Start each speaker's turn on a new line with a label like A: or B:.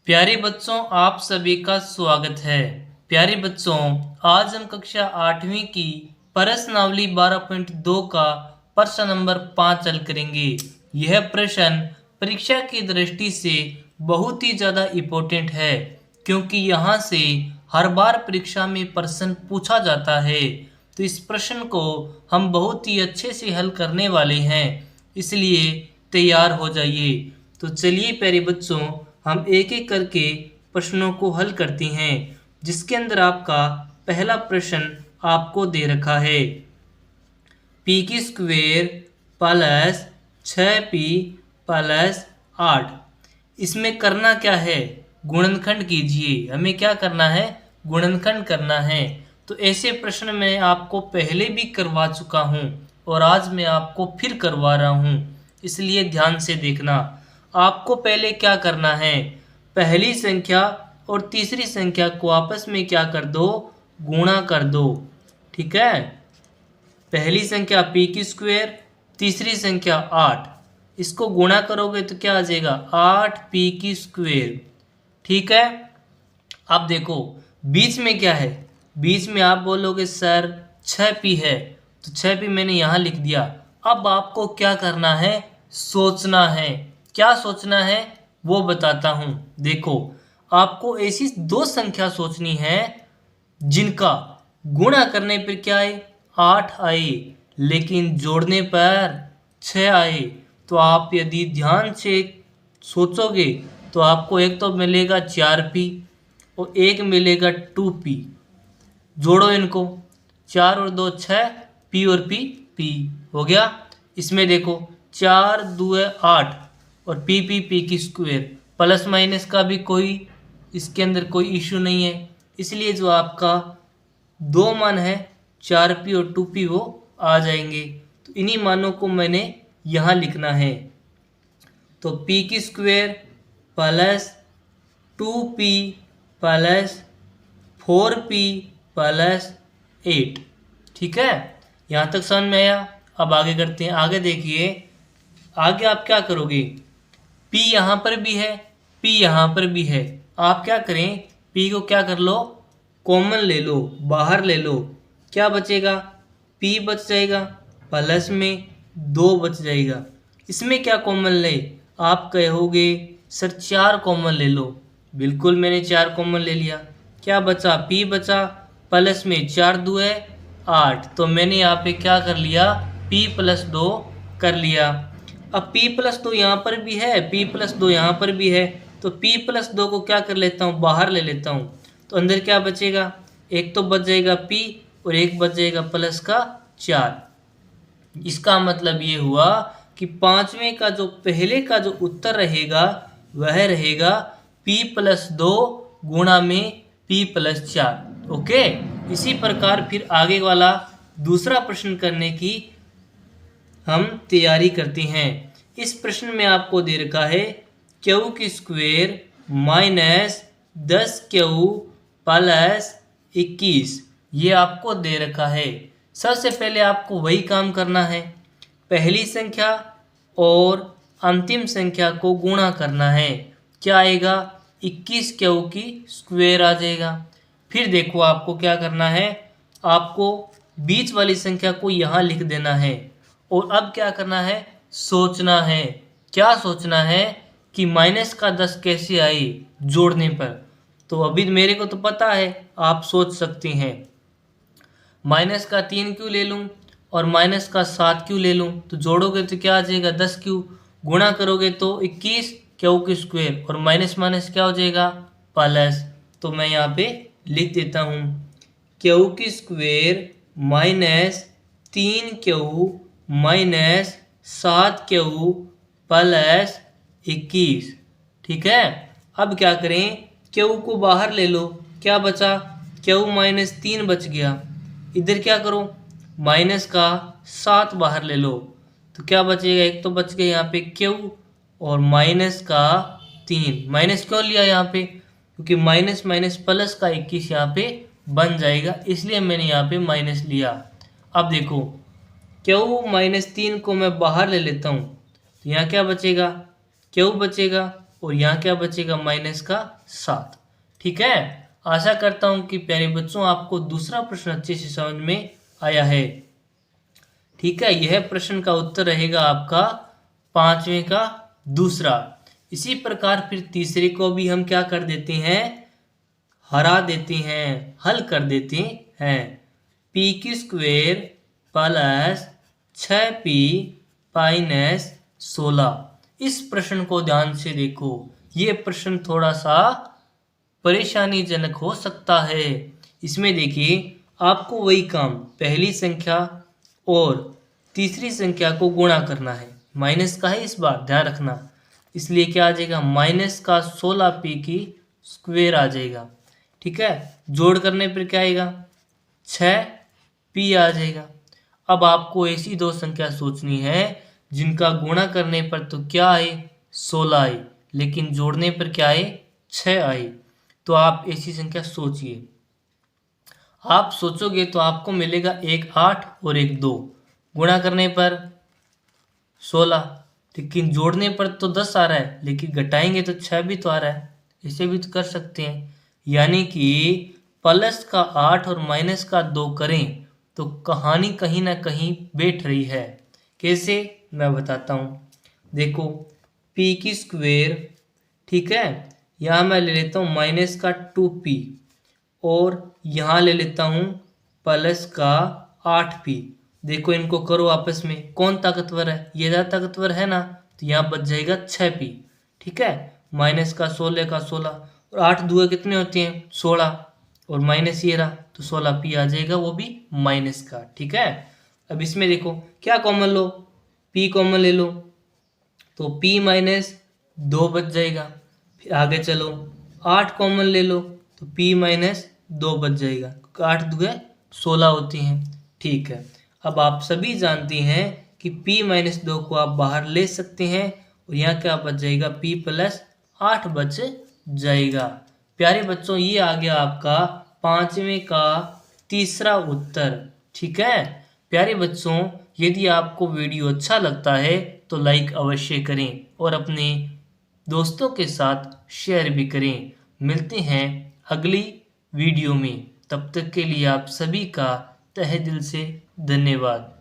A: प्यारे बच्चों, आप सभी का स्वागत है। प्यारे बच्चों, आज हम कक्षा 8वीं की प्रश्नावली 12.2 का प्रश्न नंबर 5 हल करेंगे। यह प्रश्न परीक्षा की दृष्टि से बहुत ही ज़्यादा इम्पोर्टेंट है, क्योंकि यहाँ से हर बार परीक्षा में प्रश्न पूछा जाता है। तो इस प्रश्न को हम बहुत ही अच्छे से हल करने वाले हैं, इसलिए तैयार हो जाइए। तो चलिए प्यारे बच्चों, हम एक एक करके प्रश्नों को हल करते हैं, जिसके अंदर आपका पहला प्रश्न आपको दे रखा है। पी की स्क्वेयर प्लस 6p प्लस 8। इसमें करना क्या है? गुणनखंड कीजिए। हमें क्या करना है? गुणनखंड करना है। तो ऐसे प्रश्न मैं आपको पहले भी करवा चुका हूँ और आज मैं आपको फिर करवा रहा हूँ, इसलिए ध्यान से देखना। आपको पहले क्या करना है? पहली संख्या और तीसरी संख्या को आपस में क्या कर दो? गुणा कर दो। ठीक है। पहली संख्या p की स्क्वायर, तीसरी संख्या 8। इसको गुणा करोगे तो क्या आ जाएगा? 8p की स्क्वायर। ठीक है। अब देखो बीच में क्या है? बीच में आप बोलोगे सर 6p है, तो 6p मैंने यहाँ लिख दिया। अब आपको क्या करना है? सोचना है। क्या सोचना है वो बताता हूँ। देखो, आपको ऐसी दो संख्या सोचनी है जिनका गुणा करने पर क्या आए? 8 आए, लेकिन जोड़ने पर 6 आए। तो आप यदि ध्यान से सोचोगे तो आपको एक तो मिलेगा 4p और एक मिलेगा 2p। जोड़ो इनको, 4 और 2 6, p और p हो गया। इसमें देखो 4 2 8 और p की स्क्वायर। प्लस माइनस का भी कोई इसके अंदर कोई इशू नहीं है, इसलिए जो आपका दो मान है 4p और 2p वो आ जाएंगे। तो इन्हीं मानों को मैंने यहाँ लिखना है। तो p की square plus 2p plus 4p plus 8। ठीक है, यहाँ तक समझ में आया। अब आगे करते हैं। आगे देखिए, आगे आप क्या करोगे? p यहाँ पर भी है, p यहाँ पर भी है। आप क्या करें? p को क्या कर लो? कॉमन ले लो, बाहर ले लो। क्या बचेगा? p बच जाएगा, प्लस में 2 बच जाएगा। इसमें क्या कॉमन ले? आप कहोगे सर 4 कॉमन ले लो। बिल्कुल, मैंने 4 कॉमन ले लिया। क्या बचा? p बचा, प्लस में 4 2 8। तो मैंने यहाँ पे क्या कर लिया? p प्लस 2 कर लिया। अब p प्लस 2 यहाँ पर भी है, p प्लस 2 यहाँ पर भी है, तो p प्लस 2 को क्या कर लेता हूँ? बाहर ले लेता हूँ। तो अंदर क्या बचेगा? एक तो बच जाएगा p और एक बच जाएगा प्लस का 4। इसका मतलब ये हुआ कि पांचवें का जो पहले का जो उत्तर रहेगा वह रहेगा p प्लस 2 गुणा में p प्लस 4। ओके। इसी प्रकार फिर आगे वाला दूसरा प्रश्न करने की हम तैयारी करते हैं। इस प्रश्न में आपको दे रखा है q की स्क्वायर माइनस 10q प्लस 21। ये आपको दे रखा है। सबसे पहले आपको वही काम करना है, पहली संख्या और अंतिम संख्या को गुणा करना है। क्या आएगा? 21q की स्क्वायर आ जाएगा। फिर देखो आपको क्या करना है, आपको बीच वाली संख्या को यहाँ लिख देना है। और अब क्या करना है? सोचना है। क्या सोचना है? कि माइनस का 10 कैसे आई जोड़ने पर। तो अभी मेरे को तो पता है, आप सोच सकते हैं माइनस का 3 क्यों ले लूँ और माइनस का 7 क्यों ले लूँ। तो जोड़ोगे तो क्या आ जाएगा? 10 क्यों। गुणा करोगे तो 21 क्यू की स्क्वायर और माइनस माइनस क्या हो जाएगा? प्लस। तो मैं यहाँ पे लिख देता हूँ क्यू की square minus 3q minus 7q plus 21। ठीक है। अब क्या करें? क्यू को बाहर ले लो। क्या बचा? क्यू माइनस 3 बच गया। इधर क्या करो? माइनस का 7 बाहर ले लो। तो क्या बचेगा? एक तो बच गया यहाँ पे क्यू और माइनस का 3। माइनस क्यों लिया यहाँ पे? क्योंकि माइनस माइनस प्लस का 21 यहाँ पे बन जाएगा, इसलिए मैंने यहाँ पे माइनस लिया। अब देखो क्यू माइनस 3 को मैं बाहर ले लेता हूँ, तो यहाँ क्या बचेगा? क्यू बचेगा और यहाँ क्या बचेगा माइनस का 7। ठीक है, आशा करता हूँ कि प्यारे बच्चों आपको दूसरा प्रश्न अच्छे से समझ में आया है। ठीक है, यह प्रश्न का उत्तर रहेगा आपका 5वें का दूसरा। इसी प्रकार फिर तीसरे को भी हम क्या कर देते हैं, हरा देते हैं, हल कर देते हैं। पी की स्क्वेयर प्लस 6p माइनस 16। इस प्रश्न को ध्यान से देखो, ये प्रश्न थोड़ा सा परेशानीजनक हो सकता है। इसमें देखिए आपको वही काम पहली संख्या और तीसरी संख्या को गुणा करना है। माइनस का है इस बार, ध्यान रखना। इसलिए क्या आ जाएगा, माइनस का 16p की स्क्वेयर आ जाएगा। ठीक है, जोड़ करने पर क्या आएगा, 6p आ जाएगा। अब आपको ऐसी दो संख्या सोचनी है जिनका गुणा करने पर तो क्या आए, 16 आए, लेकिन जोड़ने पर क्या आए, 6 आए। तो आप ऐसी संख्या सोचिए। आप सोचोगे तो आपको मिलेगा एक 8 और एक 2, गुणा करने पर 16, लेकिन जोड़ने पर तो 10 आ रहा है, लेकिन घटाएंगे तो 6 भी तो आ रहा है। इसे भी तो कर सकते हैं। यानी कि प्लस का 8 और माइनस का 2 करें तो कहानी कहीं ना कहीं बैठ रही है। कैसे, मैं बताता हूँ। देखो p की स्क्वेयर, ठीक है, यहाँ मैं ले लेता हूँ माइनस का 2p और यहाँ ले लेता हूँ प्लस का 8p। देखो इनको करो आपस में, कौन ताकतवर है, ये ज़्यादा ताकतवर है ना, तो यहाँ बच जाएगा 6p। ठीक है, माइनस का 16 का 16 और 8 दूए कितने होते हैं, 16, और माइनस ये रहा तो 16p आ जाएगा, वो भी माइनस का। ठीक है, अब इसमें देखो क्या कॉमन लो, p कॉमन ले लो तो p माइनस 2 बच जाएगा। फिर आगे चलो 8 कॉमन ले लो तो p माइनस 2 बच जाएगा, 8 दूए 16 होती हैं। ठीक है, अब आप सभी जानते हैं कि p माइनस 2 को आप बाहर ले सकते हैं और यहाँ क्या बच जाएगा, p प्लस 8 बच जाएगा। प्यारे बच्चों, ये आ गया आपका 5वें का तीसरा उत्तर। ठीक है प्यारे बच्चों, यदि आपको वीडियो अच्छा लगता है तो लाइक अवश्य करें और अपने दोस्तों के साथ शेयर भी करें। मिलते हैं अगली वीडियो में, तब तक के लिए आप सभी का तहे दिल से धन्यवाद।